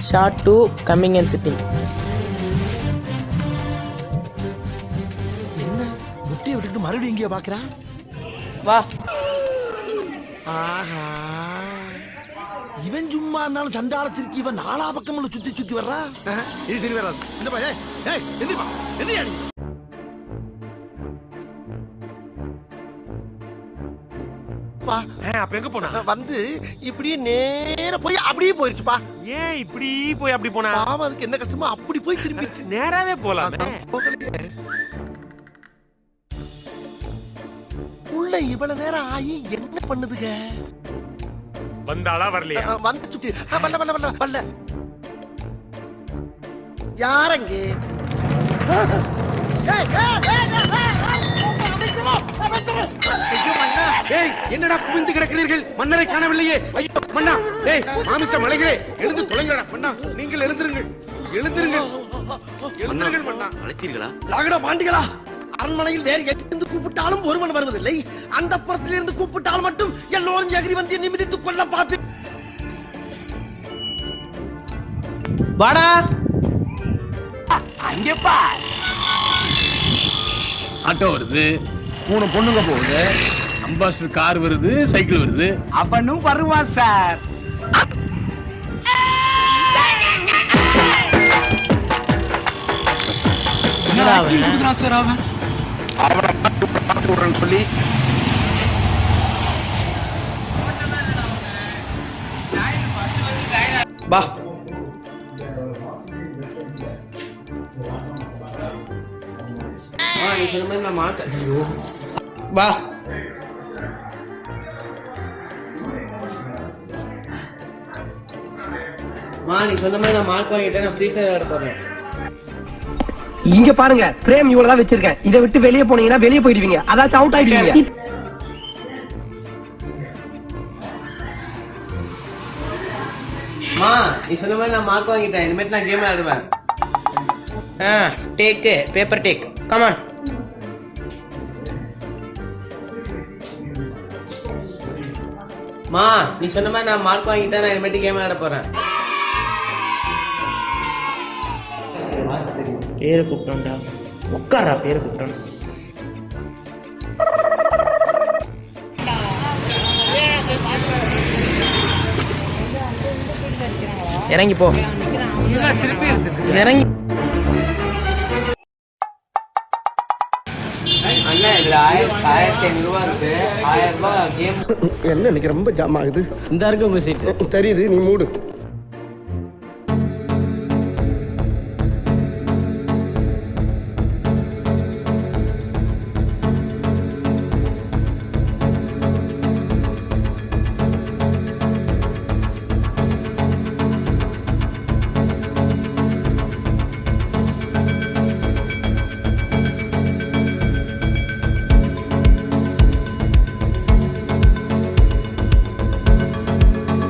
Short 2 coming and sitting. என்ன முட்டையை விட்டுட்டு மறுபடியும் இங்கே பாக்குறா? வா. ஆஹா, இவன் சும்மா இருந்தாலும் சண்டாளத்திற்கு இவன் நாலா பக்கம் சுத்தி சுத்தி வர்றா. இது சரி வராது. இந்த பா, ஏய் எந்திரிப்பா, எந்திரியா நீ. அப்ப எங்க போனா? வந்து இப்படியே நேர போய் அப்படியே போயிருச்சுப்பா. ஏன் இப்படி போய் அப்படி போனா? பாவம், அதுக்கு என்ன கஷ்டமோ அப்படி போய் திரும்பிடுச்சு. நேராவே போலாம். உள்ள இவ்வளவு நேரம் ஆகி என்ன பண்ணுதுங்க? வந்தாளா வரலையா? வந்து சுத்தி வல்ல யாரங்க? என்னடா குவிந்து கிடக்கிறீர்கள்? மன்னரை காணவில்லையே. ஐயோ மன்னா, டேய் மாமிச மலைகளே, எழுந்து தொலைங்கடா. மன்னா, நீங்கள் எழுந்திருங்கள், எழுந்திருங்கள், எழுந்திருங்கள். மன்னா, அழைத்தீர்களா? லாகடா பாண்டிகளா, அரண்மனையில் வேறு எங்கிருந்து கூப்பிட்டாலும் ஒருவன் வருவதில்லை. அந்த புறத்திலிருந்து கூப்பிட்டால் மட்டும் எல்லோரும் எகிரி வந்து நிமிதித்துக் கொள்ள பார்த்து. வாடா. அங்கே பார், ஆட்டோ வருது, 3 பொண்ணுங்க போகுது, அம்பாசிடர் கார் வருது, சைக்கிள் வருது. அவனும் வருவான் சார். அவனை பார்த்து விடுறேன்னு சொல்லி வா. நீ சொன்ன மாதிரி நான் மார்க். ஐயோ வா. நீ சொன்ன மாதிரி நான் மார்க் வாங்கிட்டேன். நான் ஃப்ரீ ஃபயர் ஆட போறேன். இங்க பாருங்க, பிரேம் இவ்வளவுதான் வச்சிருக்கேன். இதை விட்டு வெளியே போனீங்கன்னா வெளியே போயிடுவீங்க. அதாச்சும் அவுட் ஆயிடுவீங்க. நீ சொன்ன மாதிரி நான் மார்க் வாங்கிட்டேன். இனிமேட்டு நான் கேம் ஆடுவேன். Take paper take, come on. நீ சொன்ன மாதிரி நான் மார்க் வாங்கிட்டேன். நான் இனிமேட்டு கேம் ஆட போறேன். பேரை கூப்பிட்டோம்டா. உட்காரா, பேரை கூப்பிட்டோம். இறங்கி போ. இறங்கி. அண்ணா, இதுல 1500 ரூபா இருக்கு. 1000 ரூபாய் கேம். என்ன இன்னைக்கு ரொம்ப ஜாம் ஆகுது. இந்த இருக்கு உங்க சீட்டு. தெரியுது, நீ மூடு.